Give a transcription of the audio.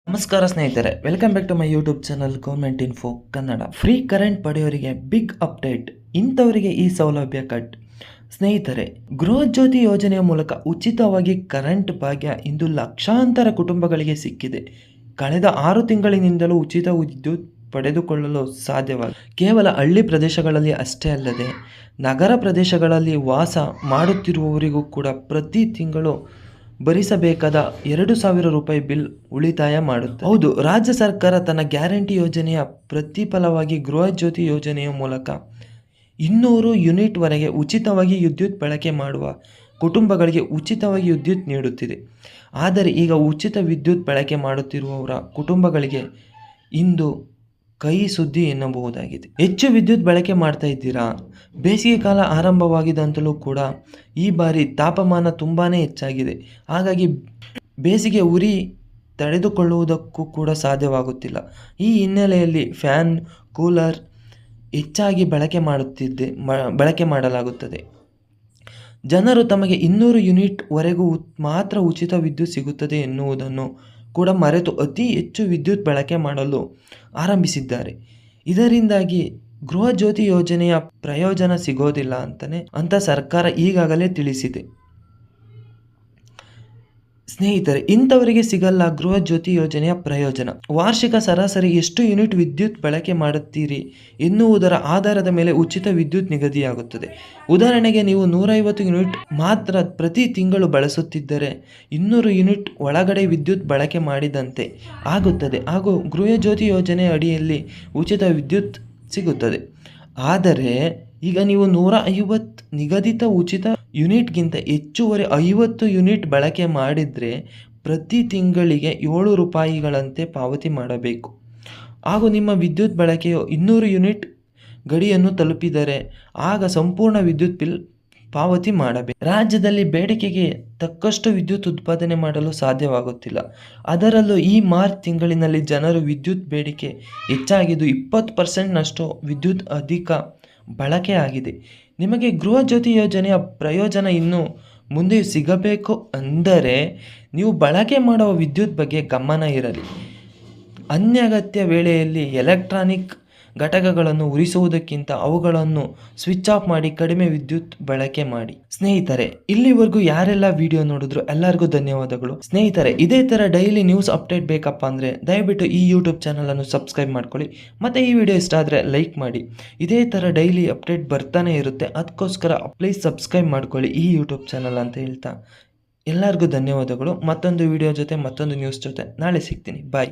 ನಮಸ್ಕಾರ ಸ್ನೇಹಿತರೆ, welcome back to my YouTube channel government info Kannada. Free current ಪಡೆಯೋರಿಗೆ big update. ಇಂಥವರಿಗೆ ಈ ಸೌಲಭ್ಯ ಕಟ್. ಸ್ನೇಹಿತರೆ, ಗೃಹ ಜ್ಯೋತಿ ಯೋಜನೆಯ ಮೂಲಕ ಉಚಿತವಾಗಿ ಕರೆಂಟ್ ಭಾಗ್ಯ ಇಂದು ಲಕ್ಷಾಂತರ ಕುಟುಂಬಗಳಿಗೆ ಸಿಕ್ಕಿದೆ. ಕಳೆದ 6 ತಿಂಗಳಿನಿಂದಲೂ ಉಚಿತ ವಿದ್ಯುತ್ ಪಡೆದುಕೊಳ್ಳಲು ಸಾಧ್ಯವಾಗಿದೆ. ಕೇವಲ ಹಳ್ಳಿ ಪ್ರದೇಶಗಳಲ್ಲಿ ಅಷ್ಟೇ ಅಲ್ಲದೆ ನಗರ ಪ್ರದೇಶಗಳಲ್ಲಿ ವಾಸ ಮಾಡುತ್ತಿರುವವರಿಗೂ ಕೂಡ ಪ್ರತಿ ತಿಂಗಳು ಭರಿಸಬೇಕಾದ 2,000 ರೂಪಾಯಿ ಬಿಲ್ ಉಳಿತಾಯ ಮಾಡುತ್ತೆ. ಹೌದು, ರಾಜ್ಯ ಸರ್ಕಾರ ತನ್ನ ಗ್ಯಾರಂಟಿ ಯೋಜನೆಯ ಪ್ರತಿಫಲವಾಗಿ ಗೃಹ ಜ್ಯೋತಿ ಯೋಜನೆಯ ಮೂಲಕ 200 ಯೂನಿಟ್ ವರೆಗೆ ಉಚಿತವಾಗಿ ವಿದ್ಯುತ್ ಬಳಕೆ ಮಾಡುವ ಕುಟುಂಬಗಳಿಗೆ ಉಚಿತವಾಗಿ ವಿದ್ಯುತ್ ನೀಡುತ್ತಿದೆ. ಆದರೆ ಈಗ ಉಚಿತ ವಿದ್ಯುತ್ ಬಳಕೆ ಮಾಡುತ್ತಿರುವವರ ಕುಟುಂಬಗಳಿಗೆ ಇಂದು ಕಹಿ ಸುದ್ದಿ ಎನ್ನಬಹುದಾಗಿದೆ. ಹೆಚ್ಚು ವಿದ್ಯುತ್ ಬಳಕೆ ಮಾಡ್ತಾ ಇದ್ದೀರಾ? ಬೇಸಿಗೆ ಕಾಲ ಆರಂಭವಾಗಿದಂತಲೂ ಕೂಡ ಈ ಬಾರಿ ತಾಪಮಾನ ತುಂಬಾ ಹೆಚ್ಚಾಗಿದೆ. ಹಾಗಾಗಿ ಬೇಸಿಗೆ ಉರಿ ತಡೆದುಕೊಳ್ಳುವುದಕ್ಕೂ ಕೂಡ ಸಾಧ್ಯವಾಗುತ್ತಿಲ್ಲ. ಈ ಹಿನ್ನೆಲೆಯಲ್ಲಿ ಫ್ಯಾನ್, ಕೂಲರ್ ಹೆಚ್ಚಾಗಿ ಬಳಕೆ ಮಾಡಲಾಗುತ್ತದೆ. ಜನರು ತಮಗೆ 200 ಯೂನಿಟ್ ವರೆಗೂ ಮಾತ್ರ ಉಚಿತ ವಿದ್ಯುತ್ ಸಿಗುತ್ತದೆ ಎನ್ನುವುದನ್ನು ಕೂಡ ಮರೆತು ಅತಿ ಹೆಚ್ಚು ವಿದ್ಯುತ್ ಬಳಕೆ ಮಾಡಲು ಆರಂಭಿಸಿದ್ದಾರೆ. ಇದರಿಂದಾಗಿ ಗೃಹ ಜ್ಯೋತಿ ಯೋಜನೆಯ ಪ್ರಯೋಜನ ಸಿಗೋದಿಲ್ಲ ಅಂತ ಸರ್ಕಾರ ಈಗಾಗಲೇ ತಿಳಿಸಿದೆ. ಸ್ನೇಹಿತರೆ, ಇಂಥವರಿಗೆ ಸಿಗಲ್ಲ ಗೃಹ ಜ್ಯೋತಿ ಯೋಜನೆಯ ಪ್ರಯೋಜನ. ವಾರ್ಷಿಕ ಸರಾಸರಿ ಎಷ್ಟು ಯೂನಿಟ್ ವಿದ್ಯುತ್ ಬಳಕೆ ಮಾಡುತ್ತೀರಿ ಎನ್ನುವುದರ ಆಧಾರದ ಮೇಲೆ ಉಚಿತ ವಿದ್ಯುತ್ ನಿಗದಿಯಾಗುತ್ತದೆ. ಉದಾಹರಣೆಗೆ, ನೀವು 150 ಯೂನಿಟ್ ಮಾತ್ರ ಪ್ರತಿ ತಿಂಗಳು ಬಳಸುತ್ತಿದ್ದರೆ 200 ಯೂನಿಟ್ ಒಳಗಡೆ ವಿದ್ಯುತ್ ಬಳಕೆ ಮಾಡಿದಂತೆ ಆಗುತ್ತದೆ ಹಾಗೂ ಗೃಹ ಜ್ಯೋತಿ ಯೋಜನೆ ಅಡಿಯಲ್ಲಿ ಉಚಿತ ವಿದ್ಯುತ್ ಸಿಗುತ್ತದೆ. ಆದರೆ ಈಗ ನೀವು 150 ನಿಗದಿತ ಉಚಿತ ಯೂನಿಟ್ಗಿಂತ ಹೆಚ್ಚುವರಿ 50 ಯೂನಿಟ್ ಬಳಕೆ ಮಾಡಿದರೆ ಪ್ರತಿ ತಿಂಗಳಿಗೆ 7 ರೂಪಾಯಿಗಳಂತೆ ಪಾವತಿ ಮಾಡಬೇಕು. ಹಾಗೂ ನಿಮ್ಮ ವಿದ್ಯುತ್ ಬಳಕೆಯು 200 ಯೂನಿಟ್ ಗಡಿಯನ್ನು ತಲುಪಿದರೆ ಆಗ ಸಂಪೂರ್ಣ ವಿದ್ಯುತ್ ಬಿಲ್ ಪಾವತಿ ಮಾಡಬೇಕು. ರಾಜ್ಯದಲ್ಲಿ ಬೇಡಿಕೆಗೆ ತಕ್ಕಷ್ಟು ವಿದ್ಯುತ್ ಉತ್ಪಾದನೆ ಮಾಡಲು ಸಾಧ್ಯವಾಗುತ್ತಿಲ್ಲ. ಅದರಲ್ಲೂ ಈ ಮಾರ್ಚ್ ತಿಂಗಳಿನಲ್ಲಿ ಜನರು ವಿದ್ಯುತ್ ಬೇಡಿಕೆ ಹೆಚ್ಚಾಗಿದ್ದು 20% ವಿದ್ಯುತ್ ಅಧಿಕ ಬಳಕೆ ಆಗಿದೆ. ನಿಮಗೆ ಗೃಹ ಜ್ಯೋತಿ ಯೋಜನೆಯ ಪ್ರಯೋಜನ ಇನ್ನು ಮುಂದೆ ಸಿಗಬೇಕು ಅಂದರೆ ನೀವು ಬಳಕೆ ಮಾಡುವ ವಿದ್ಯುತ್ ಬಗ್ಗೆ ಗಮನ ಇರಲಿ. ಅನಗತ್ಯ ವೇಳೆಯಲ್ಲಿ ಎಲೆಕ್ಟ್ರಾನಿಕ್ ಘಟಕಗಳನ್ನು ಉರಿಸುವುದಕ್ಕಿಂತ ಅವುಗಳನ್ನು ಸ್ವಿಚ್ ಆಫ್ ಮಾಡಿ ಕಡಿಮೆ ವಿದ್ಯುತ್ ಬಳಕೆ ಮಾಡಿ. ಸ್ನೇಹಿತರೆ, ಇಲ್ಲಿವರೆಗೂ ಯಾರೆಲ್ಲ ವಿಡಿಯೋ ನೋಡಿದ್ರು ಎಲ್ಲರಿಗೂ ಧನ್ಯವಾದಗಳು. ಸ್ನೇಹಿತರೆ, ಇದೇ ಥರ ಡೈಲಿ ನ್ಯೂಸ್ ಅಪ್ಡೇಟ್ ಬೇಕಪ್ಪ ಅಂದರೆ ದಯವಿಟ್ಟು ಈ ಯೂಟ್ಯೂಬ್ ಚಾನಲನ್ನು ಸಬ್ಸ್ಕ್ರೈಬ್ ಮಾಡ್ಕೊಳ್ಳಿ. ಮತ್ತು ಈ ವಿಡಿಯೋ ಇಷ್ಟ ಆದರೆ ಲೈಕ್ ಮಾಡಿ. ಇದೇ ಥರ ಡೈಲಿ ಅಪ್ಡೇಟ್ ಬರ್ತಾನೆ ಇರುತ್ತೆ. ಅದಕ್ಕೋಸ್ಕರ ಪ್ಲೀಸ್ ಸಬ್ಸ್ಕ್ರೈಬ್ ಮಾಡ್ಕೊಳ್ಳಿ ಈ ಯೂಟ್ಯೂಬ್ ಚಾನಲ್ ಅಂತ ಹೇಳ್ತಾ ಎಲ್ಲರಿಗೂ ಧನ್ಯವಾದಗಳು. ಮತ್ತೊಂದು ವಿಡಿಯೋ ಜೊತೆ, ಮತ್ತೊಂದು ನ್ಯೂಸ್ ಜೊತೆ ನಾಳೆ ಸಿಗ್ತೀನಿ. ಬಾಯ್.